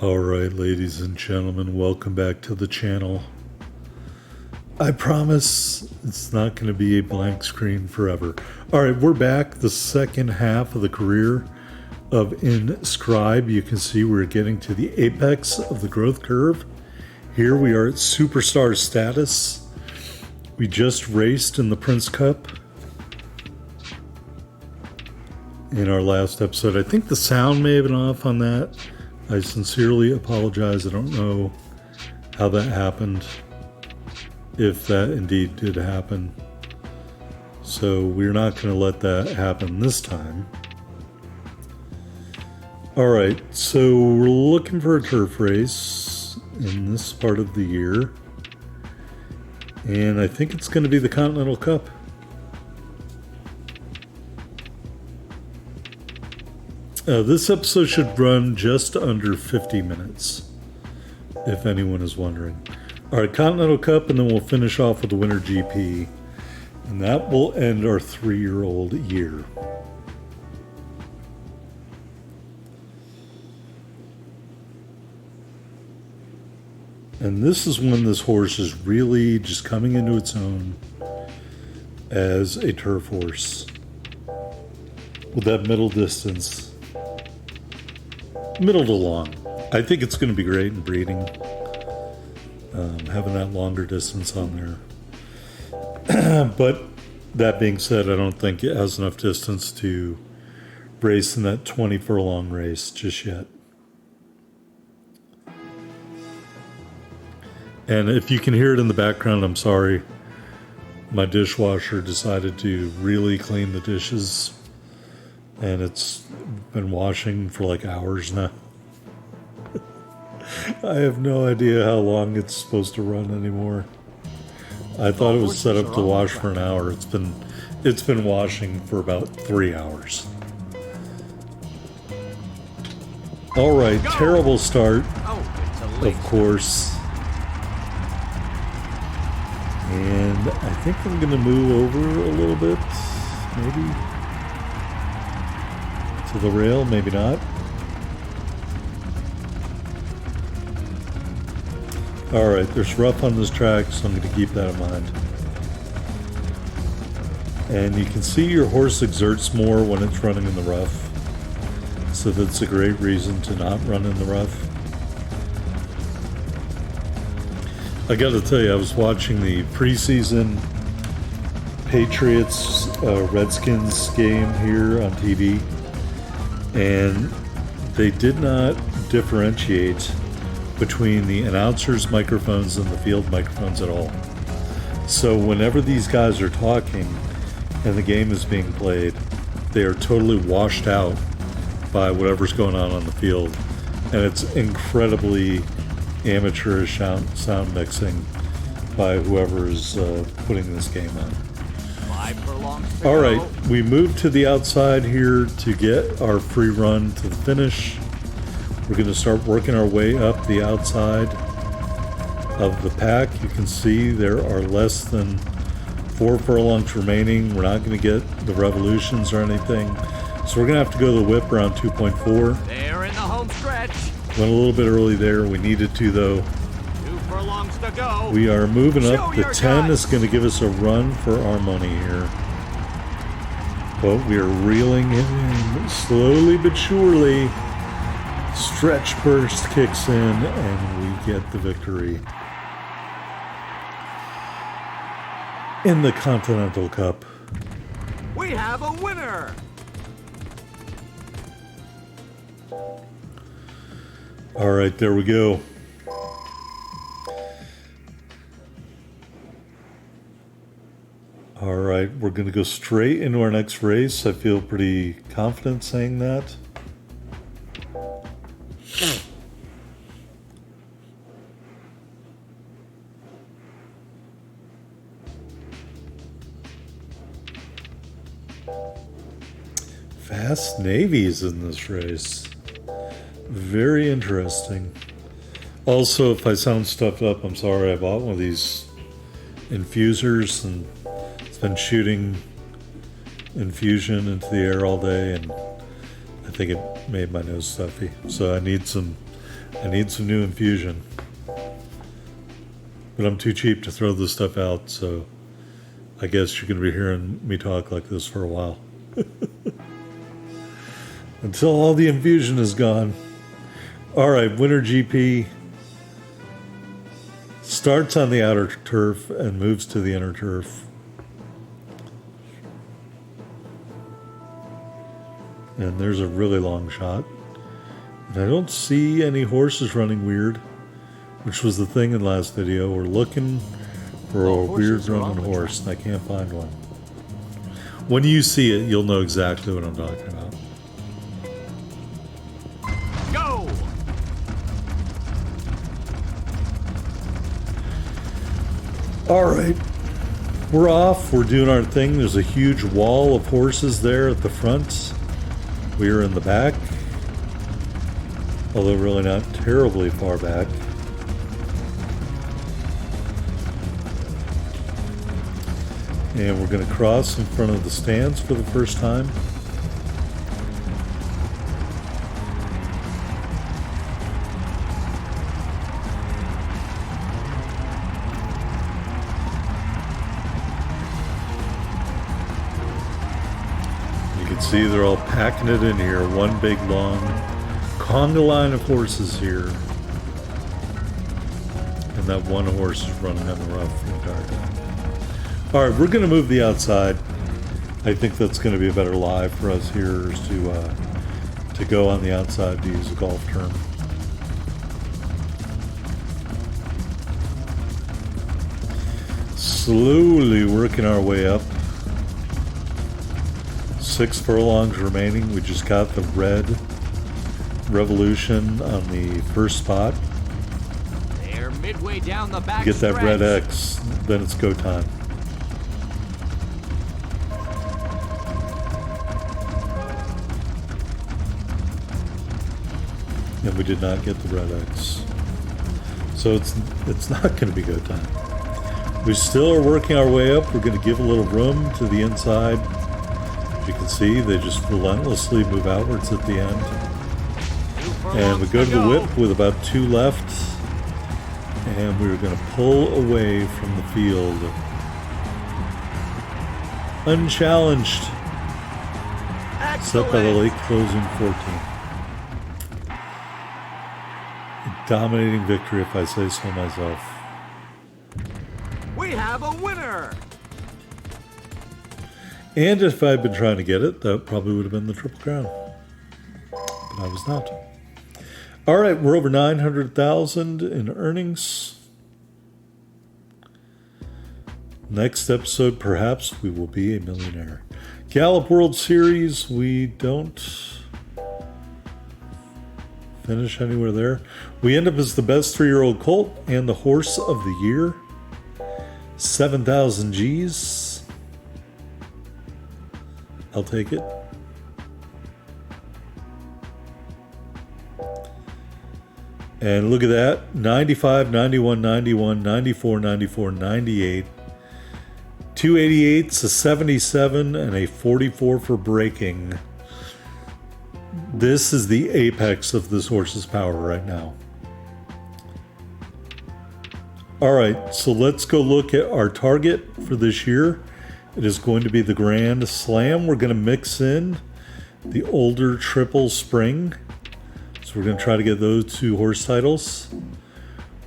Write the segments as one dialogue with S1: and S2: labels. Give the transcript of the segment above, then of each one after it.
S1: Alright, ladies and gentlemen, welcome back to the channel. I promise it's not going to be a blank screen forever. Alright, we're back. The second half of the career of Inscribe. You can see we're getting to the apex of the growth curve. Here we are at superstar status. We just raced in the Prince Cup in our last episode. I think the sound may have been off on that. I sincerely apologize. I don't know how that happened, if that indeed did happen. So we're not going to let that happen this time. Alright, so we're looking for a turf race in this part of the year. And I think it's going to be the Continental Cup. This episode should run just under 50 minutes, if anyone is wondering. Alright, Continental Cup, and then we'll finish off with the Winter GP. And that will end our 3-year-old year. And this is when this horse is really just coming into its own as a turf horse. With that middle distance. Middle to long. I think it's going to be great in breeding. Having that longer distance on there. But that being said, I don't think it has enough distance to race in that 20 furlong race just yet. And if you can hear it in the background, I'm sorry. My dishwasher decided to really clean the dishes. And it's been washing for like hours now. I have no idea how long it's supposed to run anymore. I thought it was set up to wash for an hour. It's been washing for about 3 hours. Alright, terrible start, of course. And I think I'm going to move over a little bit, maybe. To the rail, maybe not. Alright, there's rough on this track, so I'm going to keep that in mind. And you can see your horse exerts more when it's running in the rough. So that's a great reason to not run in the rough. I gotta tell you, I was watching the preseason Patriots Redskins game here on TV. And they did not differentiate between the announcers' microphones and the field microphones at all. So whenever these guys are talking and the game is being played, they are totally washed out by whatever's going on the field. And it's incredibly amateurish sound mixing by whoever is putting this game on. Alright, we moved to the outside here to get our free run to the finish. We're going to start working our way up the outside of the pack. You can see there are less than 4 furlongs remaining. We're not going to get the revolutions or anything. So we're going to have to go to the whip around 2.4.
S2: They're in the home stretch.
S1: Went a little bit early there. We needed to, though.
S2: 2 furlongs to go.
S1: We are moving up. The 10
S2: guts.
S1: is going to give us a run for our money here. But we are reeling it in slowly but surely. Stretch burst kicks in and we get the victory in the Continental Cup.
S2: We have a winner.
S1: All right, there we go. All right, we're going to go straight into our next race. I feel pretty confident saying that. Fast Navy's in this race. Very interesting. Also, if I sound stuffed up, I'm sorry. I bought one of these infusers and it's been shooting infusion into the air all day, and I think it made my nose stuffy. So I need some I need some new infusion. But I'm too cheap to throw this stuff out, so I guess you're going to be hearing me talk like this for a while. Until all the infusion is gone. Alright, Winter GP starts on the outer turf and moves to the inner turf. And there's a really long shot. And I don't see any horses running weird, which was the thing in last video. We're looking for a weird running horse, and I can't find one. When you see it, you'll know exactly what I'm talking about.
S2: Go!
S1: All right, we're off. We're doing our thing. There's a huge wall of horses there at the front. We are in the back, although really not terribly far back. And we're going to cross in front of the stands for the first time. You can see they're all packing it in here. One big long conga line of horses here. And that one horse is running on the rough the entire time. All right, we're going to move the outside. I think that's going to be a better lie for us here is to go on the outside, to use a golf term. Slowly working our way up. 6 furlongs remaining. We just got the red revolution on the first spot.
S2: They're midway down the back
S1: Get that
S2: stretch.
S1: red X, then it's go time. And we did not get the red X. So it's not going to be go time. We still are working our way up. We're going to give a little room to the inside. As you can see, they just relentlessly move outwards at the end. And we go to the whip with about 2 left. And we're going to pull away from the field. Unchallenged. Set by the late closing 14. Dominating victory, if I say so myself.
S2: We have a winner!
S1: And if I'd been trying to get it, that probably would have been the Triple Crown. But I was not. All right, we're over 900,000 in earnings. Next episode, perhaps we will be a millionaire. Gallup World Series, we don't finish anywhere there. We end up as the best 3-year-old colt and the horse of the year. 7,000 G's. I'll take it. And look at that. 95, 91, 91, 94, 94, 98. 288's, a 77, and a 44 for breaking. This is the apex of this horse's power right now. All right, so let's go look at our target for this year. It is going to be the Grand Slam. We're going to mix in the older Triple Spring. So we're going to try to get those 2 horse titles.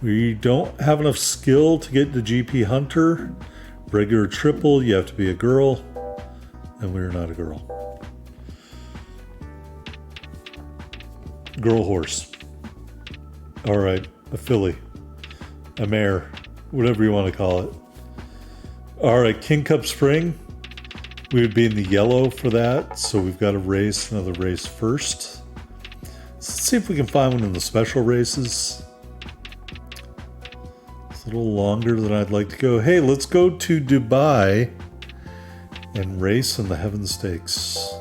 S1: We don't have enough skill to get the GP Hunter. Regular Triple, you have to be a girl. And we're not a girl. Girl horse. All right, a filly, a mare, whatever you want to call it. All right, King Cup Spring. We would be in the yellow for that, so we've got to race another race first. Let's see if we can find one in the special races. It's a little longer than I'd like to go. Hey, let's go to Dubai and race in the Heaven Stakes.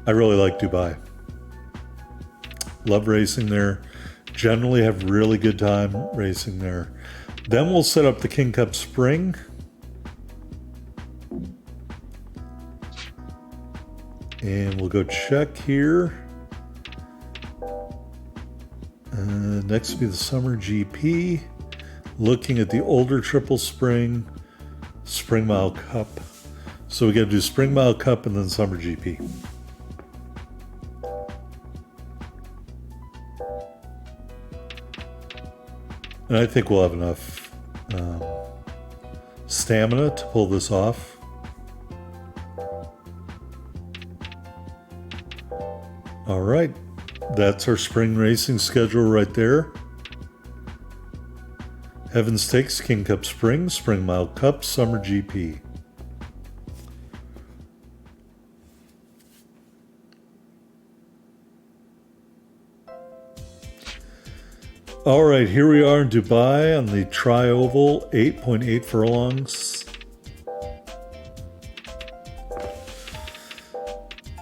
S1: I really like Dubai. Love racing there. Generally have really good time racing there. Then we'll set up the King Cup Spring. And we'll go check here. Next will be the Summer GP. Looking at the older Triple Spring Mile Cup. So we got to do Spring Mile Cup and then Summer GP. And I think we'll have enough stamina to pull this off. All right, that's our spring racing schedule right there. Heaven Stakes, King Cup Spring, Spring Mile Cup, Summer GP. All right, here we are in Dubai on the Tri-Oval, 8.8 furlongs.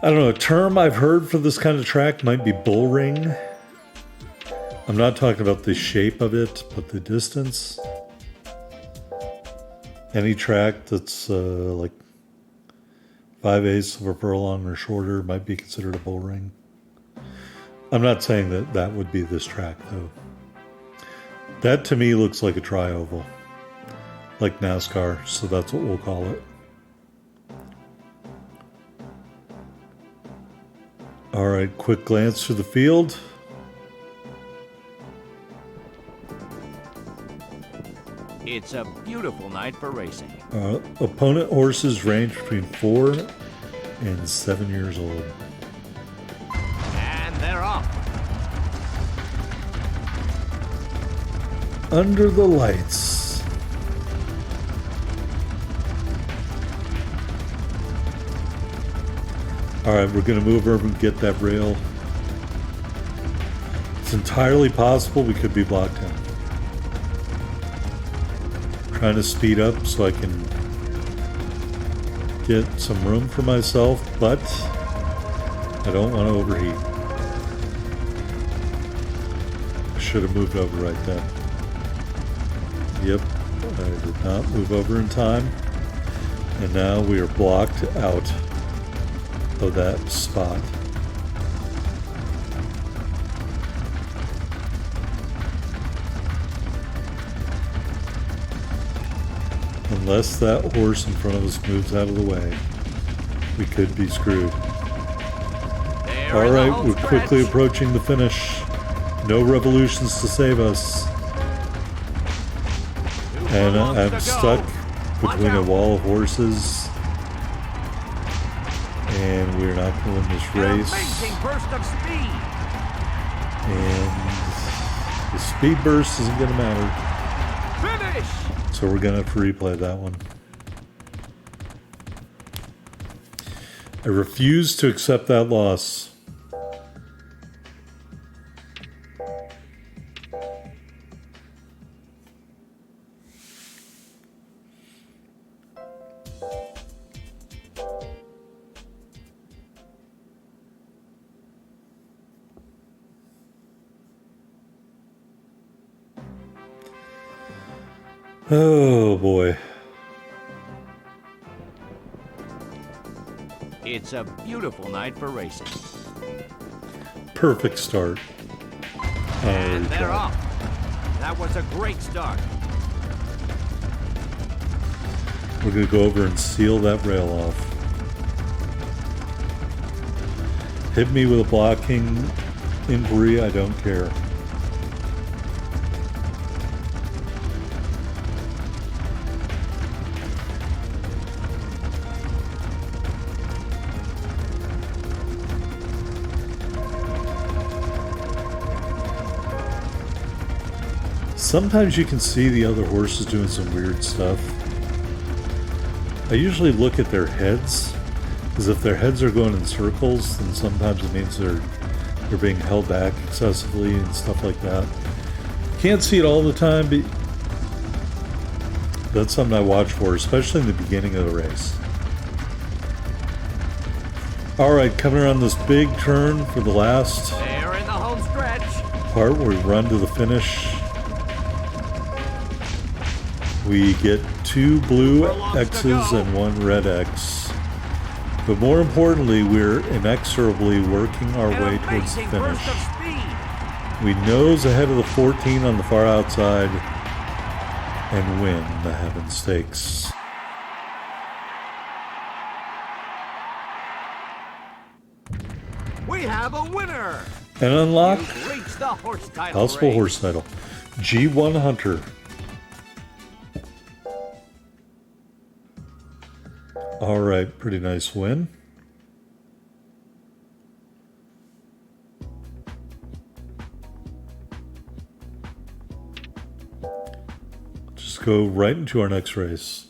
S1: I don't know, a term I've heard for this kind of track might be bull ring. I'm not talking about the shape of it, but the distance. Any track that's like 5/8 of a furlong or shorter might be considered a bull ring. I'm not saying that that would be this track, though. That to me looks like a tri-oval, like NASCAR, so that's what we'll call it. All right, quick glance through the field.
S2: It's a beautiful night for racing.
S1: Opponent horses range between 4 and 7 years old.
S2: And they're off.
S1: Under the lights. All right, we're going to move over and get that rail. It's entirely possible we could be blocked in. Trying to speed up so I can get some room for myself, but I don't want to overheat. I should have moved over right then. Yep, I did not move over in time, and now we are blocked out of that spot. Unless that horse in front of us moves out of the way, we could be screwed. All right, we're quickly approaching the finish. No revolutions to save us. And I'm stuck between a wall of horses. And we're not going to win this race. And the speed burst isn't going to matter.
S2: Finish!
S1: So we're going to have to replay that one. I refuse to accept that loss. Oh boy.
S2: It's a beautiful night for racing.
S1: Perfect start.
S2: And they're off. That was a great start.
S1: We're going to go over and seal that rail off. Hit me with a blocking inquiry, I don't care. Sometimes you can see the other horses doing some weird stuff. I usually look at their heads, because if their heads are going in circles, then sometimes it means they're being held back excessively and stuff like that. Can't see it all the time, but that's something I watch for, especially in the beginning of the race. All right, coming around this big turn for the last
S2: They're in the home stretch.
S1: part where we run to the finish. We get 2 blue X's and 1 red X. But more importantly, we're inexorably working our way towards the finish. We nose ahead of the 14 on the far outside and win the Heaven Stakes.
S2: We have a winner.
S1: And unlock
S2: You've reached the horse title
S1: possible
S2: race.
S1: horse title. G1 Hunter. All right, pretty nice win. Just go right into our next race.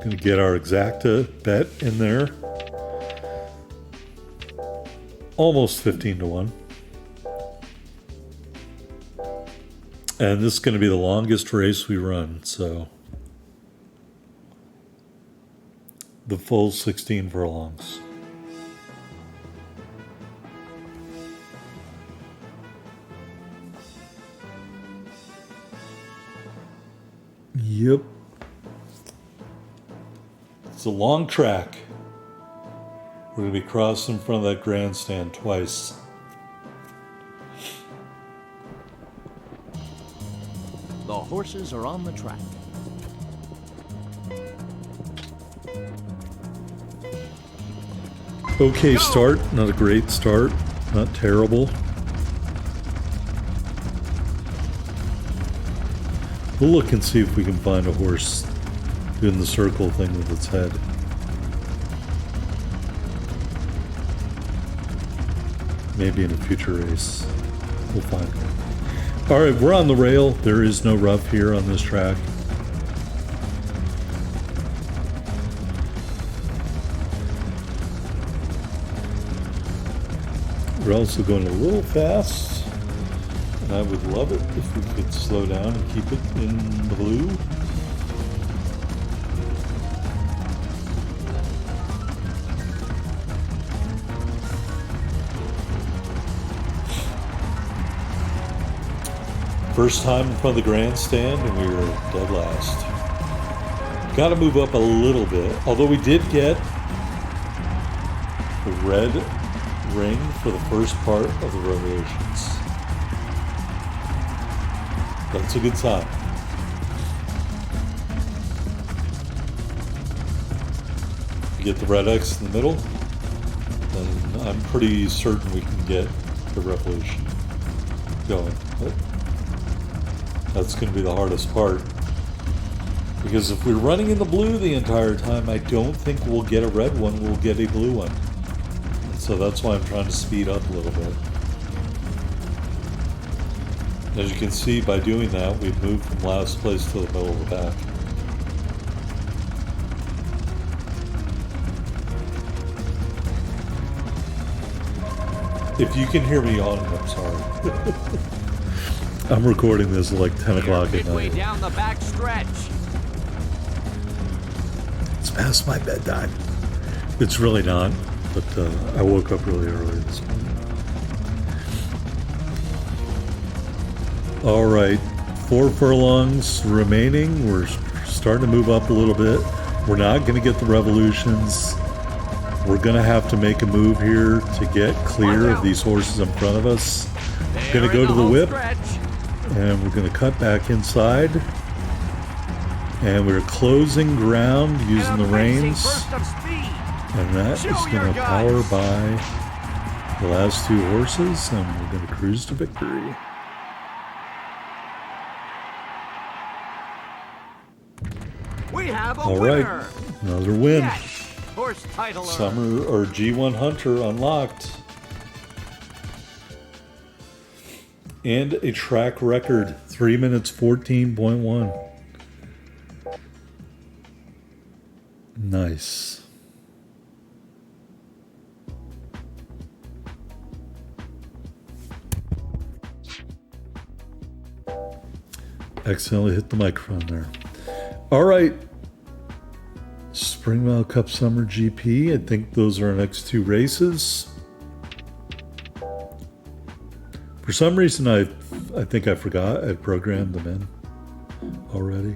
S1: Gonna get our exacta bet in there. Almost 15 to 1. And this is going to be the longest race we run, so the full 16 furlongs. Yep. It's a long track. We're going to be crossing in front of that grandstand twice.
S2: The horses are on the track.
S1: Okay start, not a great start, not terrible. We'll look and see if we can find a horse doing the circle thing with its head. Maybe in a future race. We'll find one. All right, we're on the rail. There is no rough here on this track. We're also going a little fast. And I would love it if we could slow down and keep it in the blue. First time in front of the grandstand, and we were dead last. Got to move up a little bit, although we did get the red ring for the first part of the Revolutions. That's a good sign. We get the red X in the middle, then I'm pretty certain we can get the Revolution going. But that's going to be the hardest part. Because if we're running in the blue the entire time, I don't think we'll get a red one, we'll get a blue one. And so that's why I'm trying to speed up a little bit. As you can see, by doing that, we've moved from last place to the middle of the pack. If you can hear me yawning, I'm sorry. I'm recording this at like 10 o'clock at
S2: Midway
S1: night.
S2: down the back stretch.
S1: It's past my bedtime. It's really not, but I woke up really early this morning. All right, 4 furlongs remaining. We're starting to move up a little bit. We're not going to get the Revolutions. We're going to have to make a move here to get clear of these horses in front of us. We're going to go to the whip, and we're going to cut back inside. And we're closing ground using the reins. And that is going to power by the last 2 horses, and we're going to cruise to victory.
S2: We have a
S1: All
S2: winner.
S1: right, another win.
S2: Yes, horse titler.
S1: Summer or G1 Hunter unlocked. And a track record, 3 minutes 14.1. Nice. Accidentally hit the microphone there. All right. Springvale Cup Summer GP. I think those are our next 2 races. For some reason, I think I forgot I programmed them in already.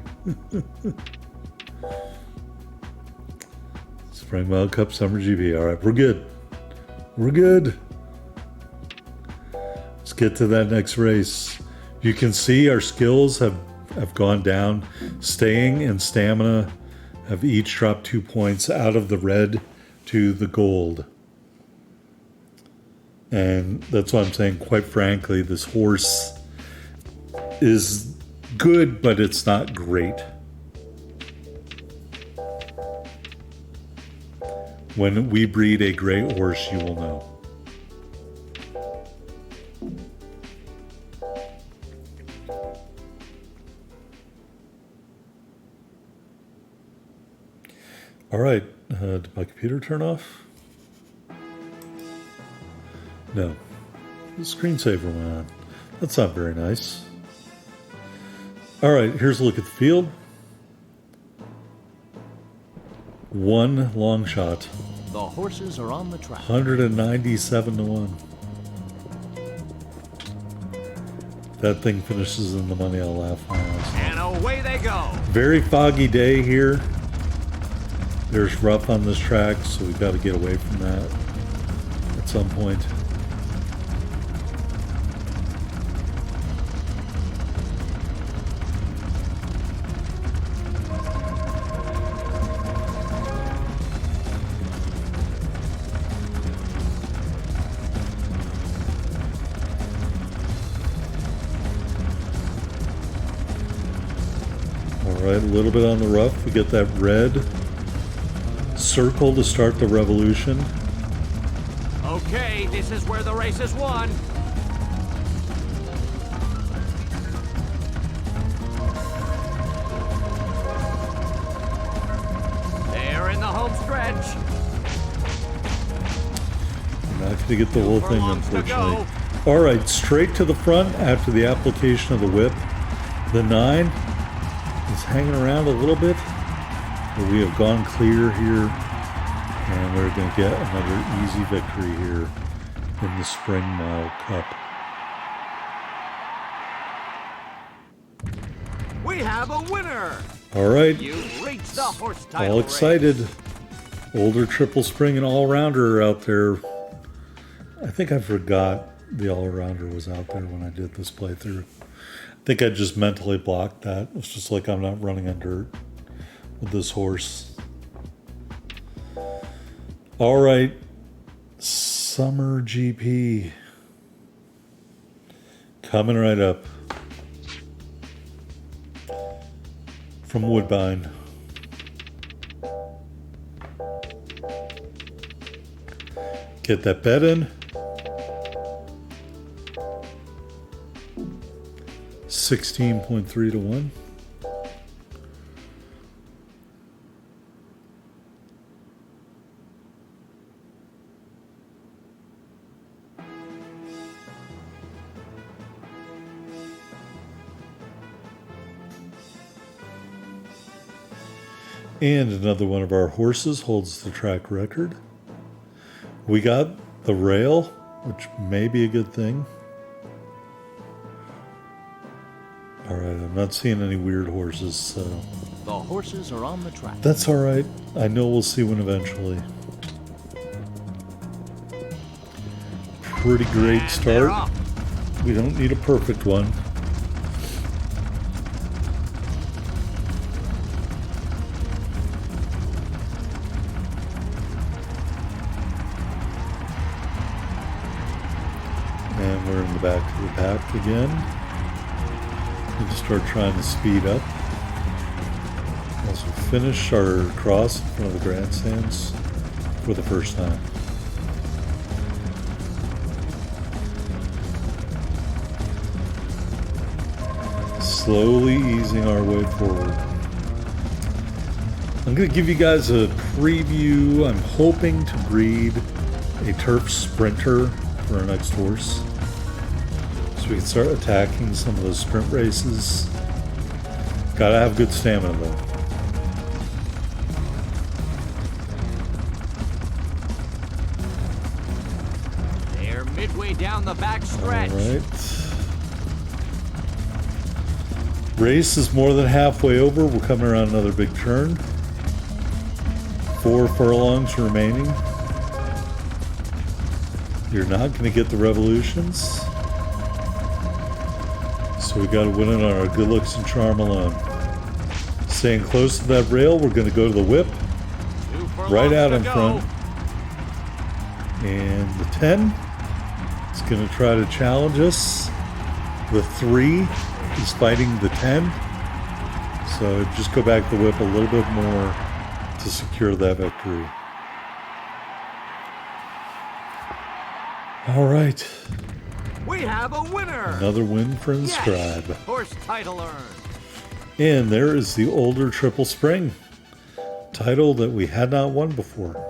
S1: Spring Wild Cup Summer GP. All right, we're good. We're good. Let's get to that next race. You can see our skills have gone down. Staying and stamina have each dropped 2 points out of the red to the gold. And that's why I'm saying, quite frankly, this horse is good, but it's not great. When we breed a great horse, you will know. All right, did my computer turn off? No, the screensaver went on. That's not very nice. All right, here's a look at the field. One long shot.
S3: The horses are on the track.
S1: 197 to 1. That thing finishes in the money, I'll laugh my ass off.
S2: And away they go.
S1: Very foggy day here. There's rough on this track, so we've got to get away from that at some point. All right, a little bit on the rough. We get that red circle to start the revolution.
S2: Okay, this is where the race is won. They're in the home stretch.
S1: We're not going to get the whole thing, unfortunately. All right, straight to the front after the application of the whip. The 9 is hanging around a little bit, but we have gone clear here, and we're going to get another easy victory here in the Spring Mile Cup.
S2: We have a winner.
S1: All right,
S2: You've reached the horse title
S1: all excited.
S2: race.
S1: Older Triple Spring and All-Rounder out there. I think I forgot the All-Rounder was out there when I did this playthrough. I think I just mentally blocked that. It's just like I'm not running on dirt with this horse. All right, Summer GP coming right up from Woodbine. Get that bet in. 16.3 to 1. And another one of our horses holds the track record. We got the rail, which may be a good thing. All right, I'm not seeing any weird horses, so
S3: The horses are on the track.
S1: that's all right. I know we'll see one eventually. Pretty great
S2: And they're
S1: start.
S2: off.
S1: We don't need a perfect one. And we're in the back of the pack again. Need to start trying to speed up. As we finish our cross in front of the grandstands for the first time. Slowly easing our way forward. I'm going to give you guys a preview. I'm hoping to breed a turf sprinter for our next horse, so we can start attacking some of those sprint races. Gotta have good stamina though.
S2: They're midway way down the back stretch.
S1: All right. Race is more than halfway over. We're coming around another big turn. 4 furlongs remaining. You're not going to get the revolutions. So we got to win it on our good looks and charm alone. Staying close to that rail, we're going to go to the whip.
S2: 2 furlongs
S1: Right out
S2: to
S1: in
S2: go.
S1: front. And the 10 is going to try to challenge us. The 3 is fighting the 10. So just go back the whip a little bit more to secure that victory. All right.
S2: We have a winner.
S1: Another win for Inscribe.
S2: Yes, horse title earned.
S1: And there is the older Triple Spring title that we had not won before.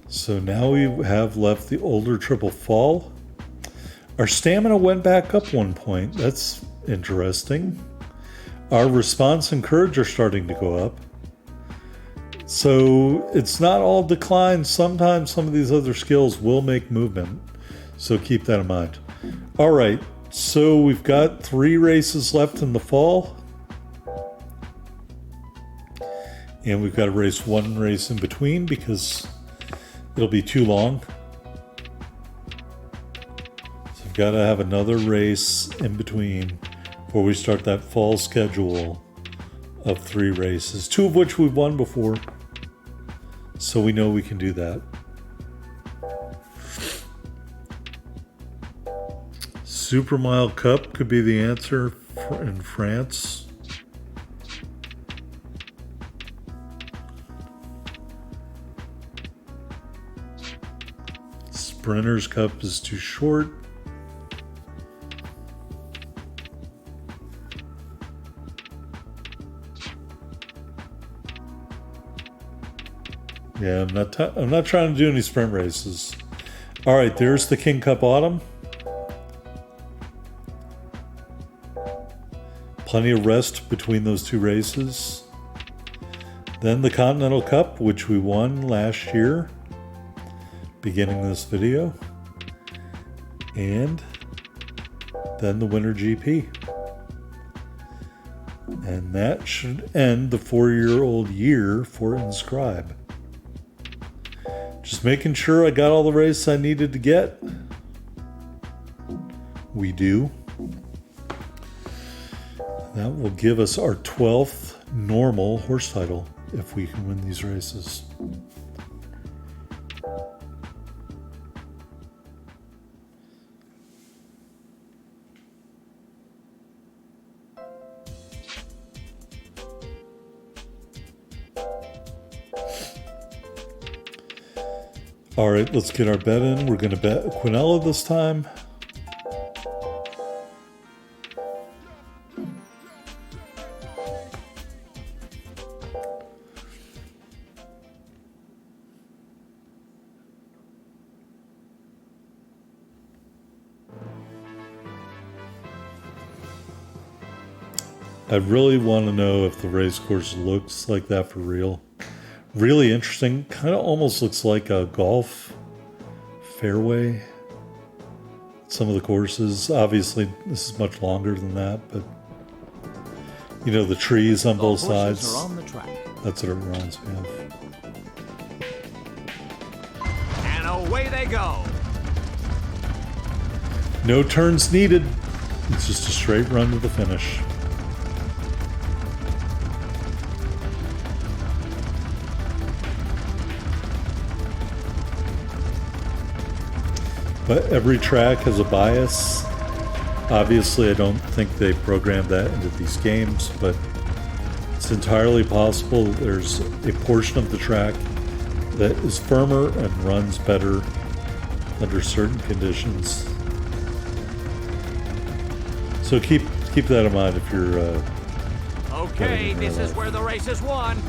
S1: So now we have left the older Triple Fall. Our stamina went back up 1 point. That's interesting. Our response and courage are starting to go up. So it's not all decline. Sometimes some of these other skills will make movement. So keep that in mind. All right. So we've got 3 races left in the fall. And we've got to race 1 race in between because it'll be too long. So we've got to have another race in between before we start that fall schedule of 3 races, 2 of which we've won before. So we know we can do that. Super Mile Cup could be the answer in France. Sprinter's Cup is too short. Yeah, I'm not trying to do any sprint races. All right, there's the King Cup Autumn. Plenty of rest between those 2 races. Then the Continental Cup, which we won last year, beginning this video. And then the Winter GP. And that should end the 4-year-old year for Inscribe. Just making sure I got all the races I needed to get. We do. That will give us our 12th normal horse title if we can win these races. All right, let's get our bet in. We're going to bet Quinella this time. I really want to know if the race course looks like that for real. Really interesting. Kind of almost looks like a golf fairway. Some of the courses, obviously this is much longer than that, but you know, the trees on both sides.
S3: Are on the track.
S1: That's what it reminds me of.
S2: And away they go.
S1: No turns needed. It's just a straight run to the finish. But every track has a bias. Obviously, I don't think they programmed that into these games, but it's entirely possible that there's a portion of the track that is firmer and runs better under certain conditions. So keep that in mind if you're
S2: Okay, this is where the race is won.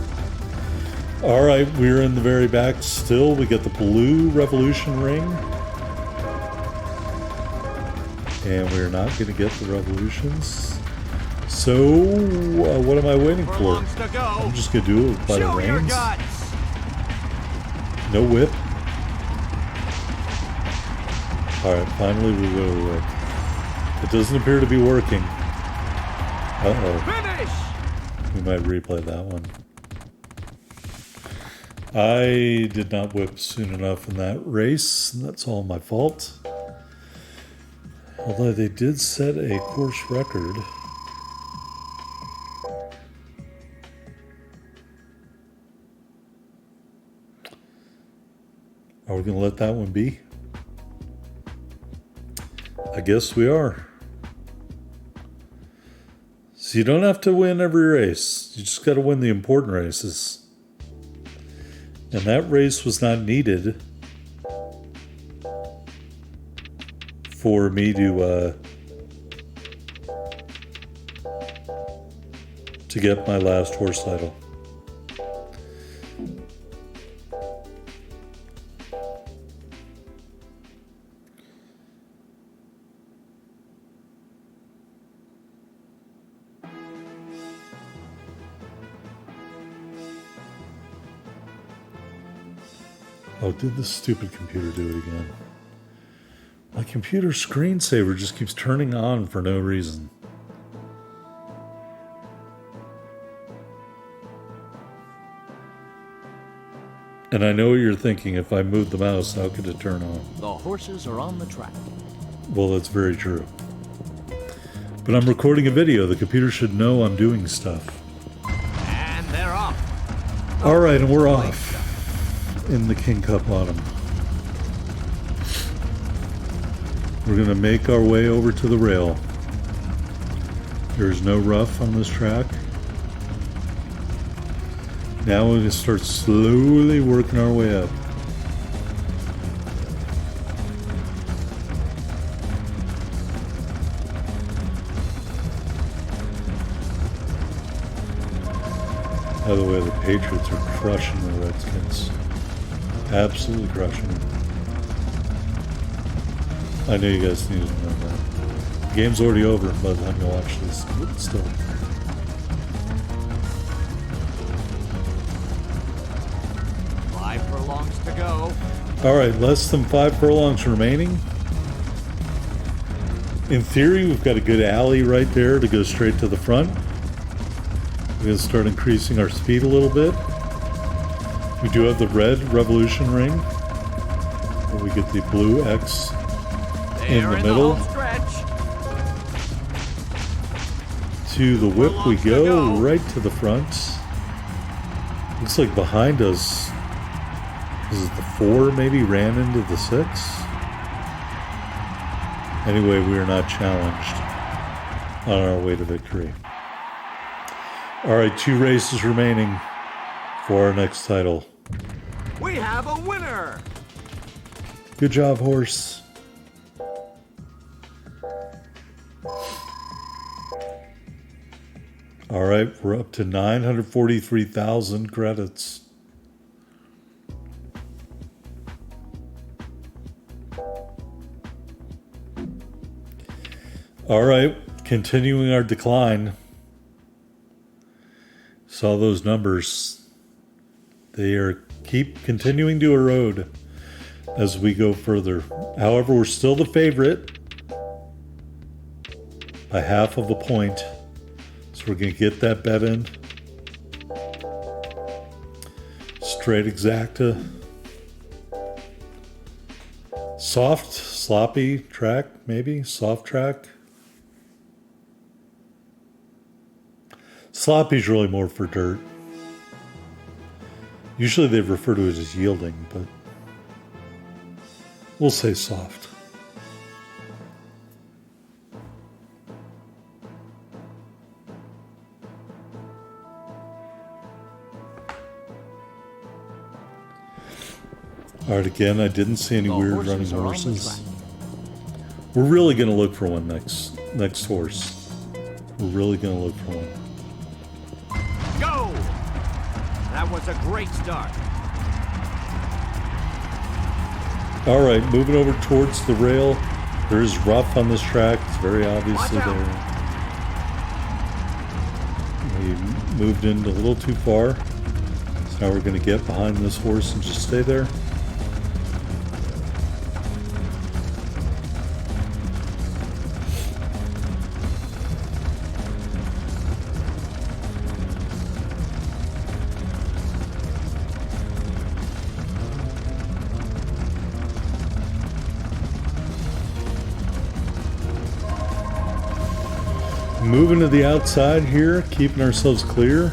S1: All right, we're in the very back still. We get the blue Revolution ring. And we're not going to get the revolutions. So, what am I waiting for?
S2: Furlongs to go.
S1: I'm just gonna do it by the
S2: Show your
S1: reins.
S2: guts.
S1: No whip. Alright, finally we go to whip. It doesn't appear to be working. Uh-oh.
S2: Finish.
S1: We might replay that one. I did not whip soon enough in that race, and that's all my fault. Although they did set a course record. Are we going to let that one be? I guess we are. So you don't have to win every race. You just got to win the important races. And that race was not needed for me to get my last horse title. Oh, did this stupid computer do it again? My computer screensaver just keeps turning on for no reason. And I know what you're thinking, if I move the mouse, how could it turn on?
S3: The horses are on the track.
S1: Well, that's very true. But I'm recording a video. The computer should know I'm doing stuff.
S2: And they're off.
S1: All right, and we're off in the King Cup Autumn. We're going to make our way over to the rail. There's no rough on this track. Now we're going to start slowly working our way up. By the way, the Patriots are crushing the Redskins. Absolutely crushing them. I know you guys needed to know that. The game's already over by the time you watch this, but still.
S2: To go.
S1: All right, less than 5 furlongs remaining. In theory, we've got a good alley right there to go straight to the front. We're going to start increasing our speed a little bit. We do have the red revolution ring, where we get the blue X in the middle. To the whip we go, right to the front. Looks like behind us, is it the 4 maybe ran into the 6? Anyway, we are not challenged on our way to victory. All right, 2 races remaining for our next title.
S2: We have a winner.
S1: Good job, horse. All right, we're up to 943,000 credits. All right, continuing our decline. Saw those numbers. They are keep continuing to erode as we go further. However, we're still the favorite by half of a point. So we're going to get that bet in. Straight exacta. Soft, sloppy track, maybe? Soft track. Sloppy's really more for dirt. Usually they refer to it as yielding, but we'll say soft. All right, again, I didn't see any weird running horses. We're really going to look for one next horse. We're really going to look for one.
S2: Go! That was a great start.
S1: All right, moving over towards the rail. There is rough on this track. It's very obviously there. moved in a little too far. So now we're going to get behind this horse and just stay there. Moving to the outside here, keeping ourselves clear.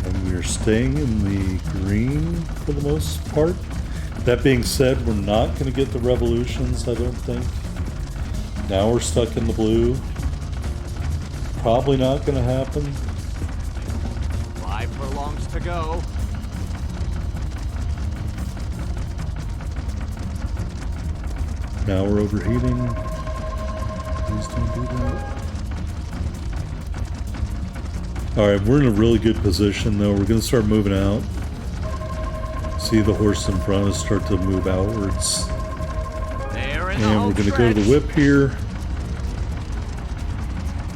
S1: And we are staying in the green for the most part. That being said, we're not going to get the revolutions, I don't think. Now we're stuck in the blue. Probably not going to happen.
S2: 5 furlongs to go.
S1: Now we're overheating. Please don't do that. Alright, we're in a really good position though. We're going to start moving out. See the horse in front of us start to move outwards. And we're going to go to the whip here.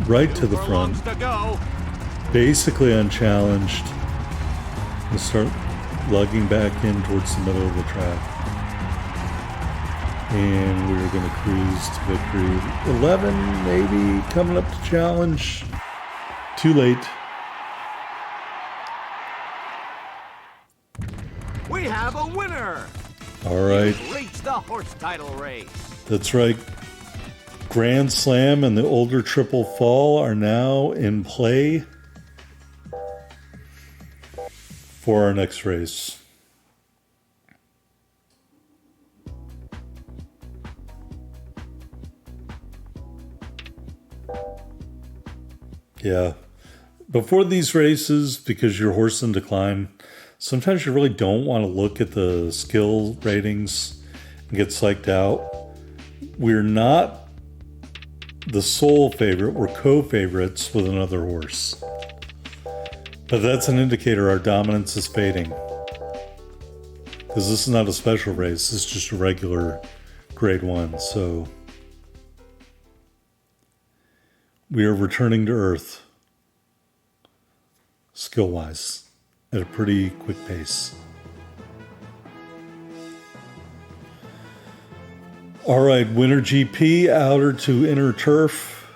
S1: Right to the front, basically unchallenged. We'll start lugging back in towards the middle of the track. And we're going to cruise to victory. 11, maybe, coming up to challenge. Too late.
S2: We have a winner!
S1: All right.
S2: We've reached the horse title race.
S1: That's right. Grand Slam and the Older Triple Fall are now in play for our next race. Yeah. Before these races, because your horse in decline, sometimes you really don't want to look at the skill ratings and get psyched out. We're not the sole favorite, we're co-favorites with another horse. But that's an indicator our dominance is fading. Because this is not a special race, this is just a regular grade 1. So we are returning to earth, skill-wise, at a pretty quick pace. All right, winter GP, outer to inner turf.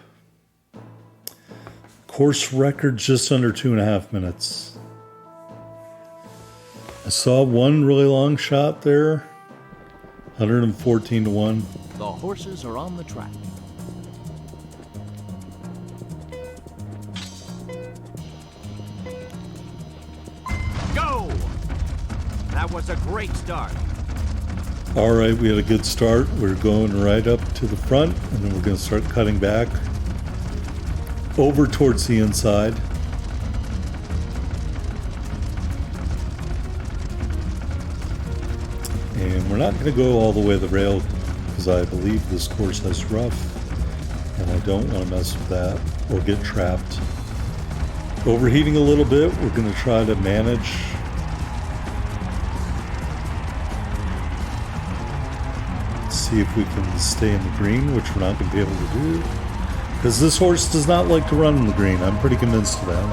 S1: Course record just under 2.5 minutes. I saw one really long shot there, 114 to 1.
S3: The horses are on the track.
S2: Go! That was a great start.
S1: All right, we had a good start. We're going right up to the front, and then we're going to start cutting back over towards the inside. And we're not going to go all the way to the rail because I believe this course has rough, and I don't want to mess with that or get trapped. Overheating a little bit, we're going to try to manage. See if we can stay in the green, which we're not going to be able to do. Because this horse does not like to run in the green. I'm pretty convinced of that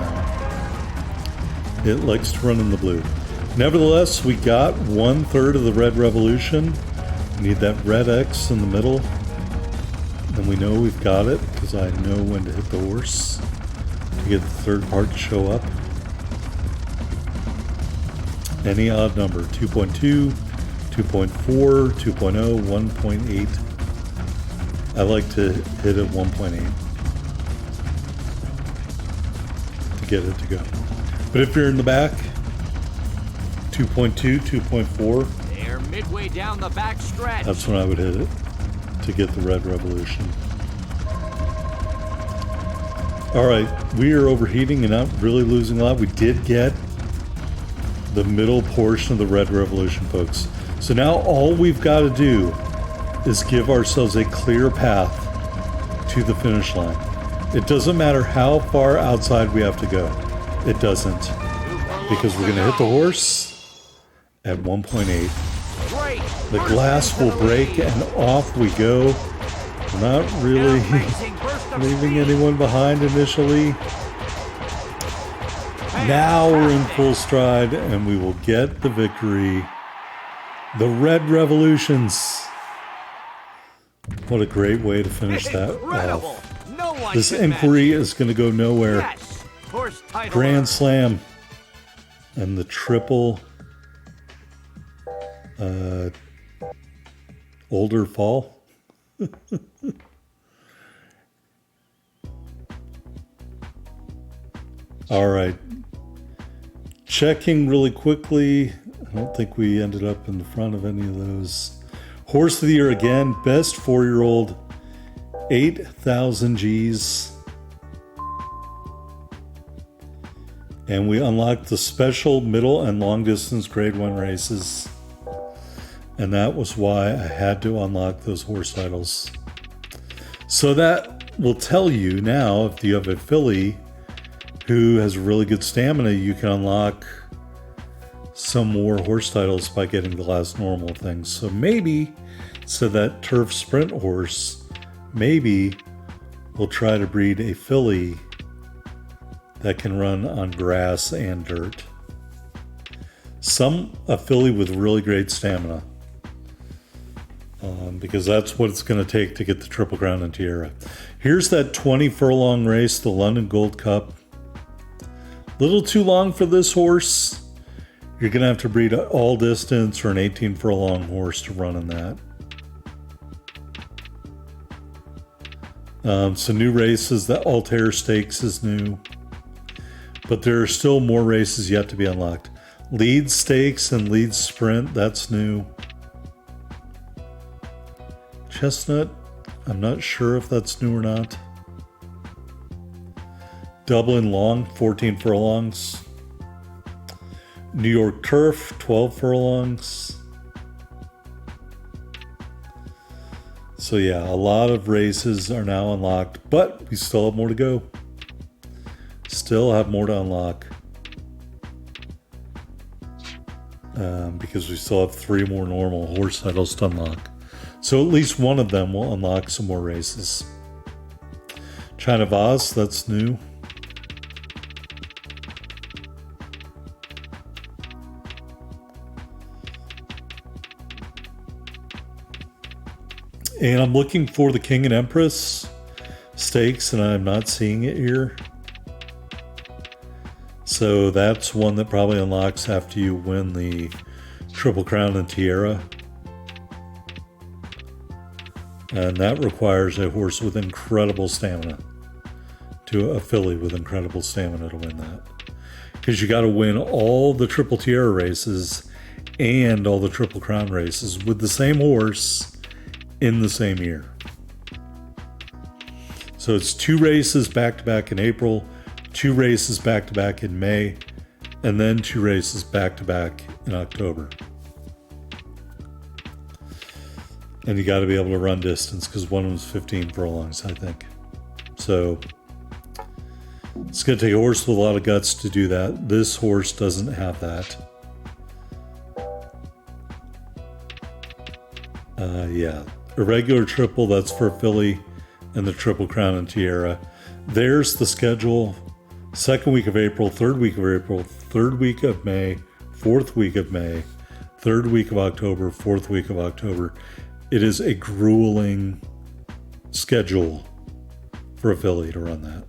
S1: now. It likes to run in the blue. Nevertheless, we got 1/3 of the red revolution. We need that red X in the middle. And we know we've got it, because I know when to hit the horse to get the third part to show up. Any odd number, 2.2, 2.4, 2.0, 1.8. I like to hit it 1.8 to get it to go. But if you're in the back, 2.2, 2.4.
S2: They're midway down the back stretch.
S1: That's when I would hit it to get the red revolution. All right, we are overheating and not really losing a lot. We did get the middle portion of the red revolution, folks. So now all we've got to do is give ourselves a clear path to the finish line. It doesn't matter how far outside we have to go. It doesn't.
S2: 2
S1: because we're going to hit the horse at 1.8.
S2: Great.
S1: The glass will break and off we go. We're not really leaving anyone behind initially. Now we're in full stride and we will get the victory. The Red Revolutions. What a great way to finish that off.
S2: No one
S1: This
S2: can
S1: inquiry is going to go nowhere.
S2: Yes. Horse title.
S1: Grand Slam. And the triple older fall. All right. Checking really quickly. I don't think we ended up in the front of any of those. Horse of the Year again. Best 4-year-old. 8,000 Gs. And we unlocked the special middle and long distance grade 1 races. And that was why I had to unlock those horse titles. So that will tell you now, if you have a filly who has really good stamina, you can unlock some more horse titles by getting the last normal things. So maybe, so that turf sprint horse, maybe we'll try to breed a filly that can run on grass and dirt. A filly with really great stamina. Because that's what it's going to take to get the Triple Crown and Tiara. Here's that 20 furlong race, the London Gold Cup. Little too long for this horse. You're going to have to breed all distance or an 18 furlong horse to run in that. So new races, the Altair Stakes is new. But there are still more races yet to be unlocked. Leeds Stakes and Leeds Sprint, that's new. Chestnut, I'm not sure if that's new or not. Dublin Long, 14 furlongs. New York Turf, 12 furlongs. So yeah, a lot of races are now unlocked, but we still have more to go. Still have more to unlock. Because we still have 3 more normal horse titles to unlock. So at least one of them will unlock some more races. China Vase, that's new. And I'm looking for the King and Empress Stakes, and I'm not seeing it here. So that's one that probably unlocks after you win the Triple Crown and Tiara. And that requires a horse with incredible stamina, a filly with incredible stamina to win that. Because you got to win all the Triple Tiara races and all the Triple Crown races with the same horse in the same year. So it's 2 races back-to-back in April, 2 races back-to-back in May, and then 2 races back-to-back in October. And you got to be able to run distance because one of them's 15 furlongs, I think. So it's going to take a horse with a lot of guts to do that. This horse doesn't have that. Yeah. Irregular triple, that's for a filly, and the Triple Crown and Tiara. There's the schedule. 2nd week of April, 3rd week of April, 3rd week of May, 4th week of May, 3rd week of October, 4th week of October. It is a grueling schedule for a filly to run that.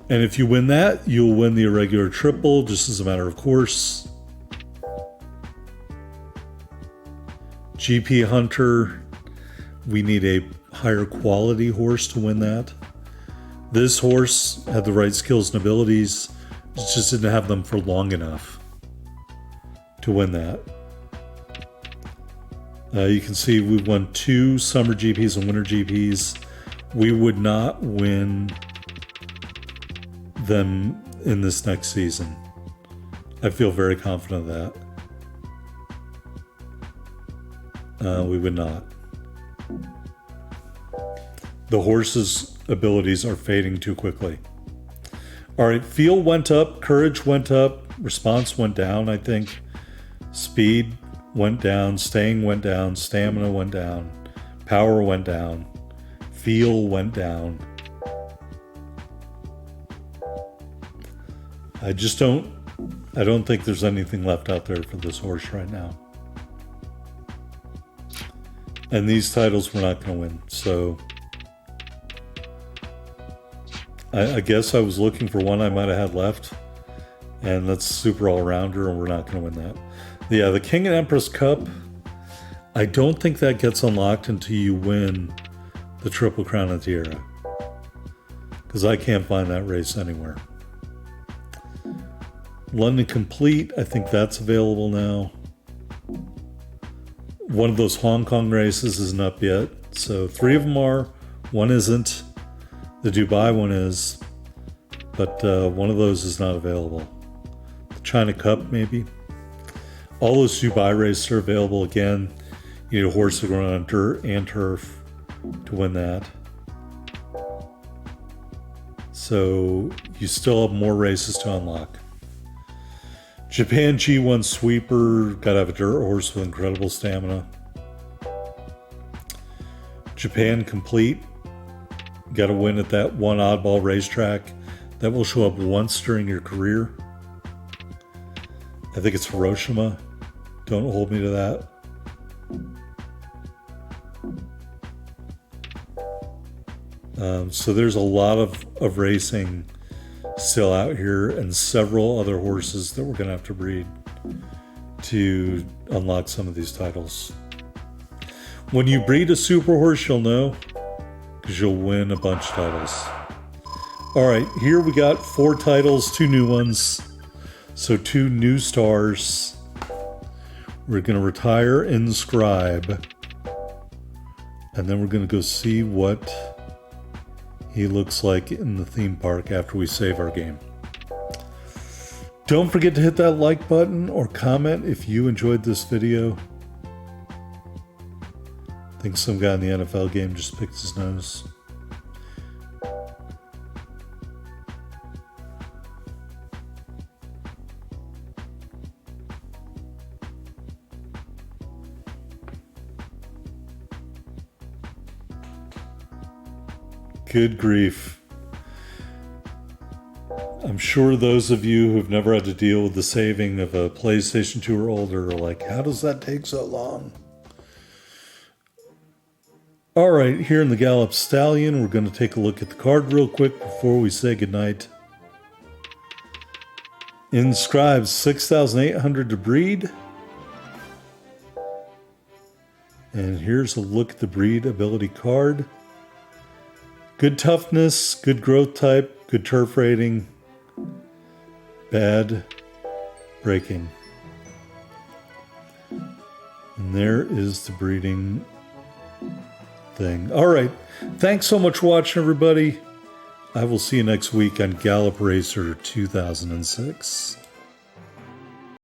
S1: And if you win that, you'll win the irregular triple, just as a matter of course. GP Hunter, we need a higher quality horse to win that. This horse had the right skills and abilities, just didn't have them for long enough to win that. You can see we won 2 summer GPs and winter GPs. We would not win them in this next season. I feel very confident of that. We would not. The horses abilities are fading too quickly. All right, feel went up, courage went up, response went down, I think. Speed went down, staying went down, stamina went down, power went down, feel went down. I don't think there's anything left out there for this horse right now. And these titles we're not going to win, so I guess I was looking for one I might have had left, and that's Super All-Rounder, and we're not going to win that. Yeah, the King and Empress Cup, I don't think that gets unlocked until you win the Triple Crown of Tierra, because I can't find that race anywhere. London Complete, I think that's available now. One of those Hong Kong races isn't up yet, so 3 of them are, one isn't. The Dubai one is, but one of those is not available. The China Cup, maybe. All those Dubai races are available again. You need a horse to run on dirt and turf to win that. So you still have more races to unlock. Japan G1 Sweeper, gotta have a dirt horse with incredible stamina. Japan Complete, gotta win at that one oddball racetrack that will show up once during your career. I think it's Hiroshima. Don't hold me to that. So there's a lot of racing still out here, and several other horses that we're going to have to breed to unlock some of these titles. When you breed a super horse, you'll know, because you'll win a bunch of titles. All right, here we got 4 titles, 2 new ones. So 2 new stars. We're going to retire Inscribe, and then we're going to go see what he looks like in the theme park after we save our game. Don't forget to hit that like button or comment if you enjoyed this video. I think some guy in the NFL game just picked his nose. Good grief. I'm sure those of you who've never had to deal with the saving of a PlayStation 2 or older are like, how does that take so long? All right, here in the Gallop Stallion, we're going to take a look at the card real quick before we say goodnight. Inscribe 6,800 to breed. And here's a look at the breed ability card. Good toughness, good growth type, good turf rating, bad breaking. And there is the breeding thing. All right. Thanks so much for watching, everybody. I will see you next week on Gallop Racer 2006.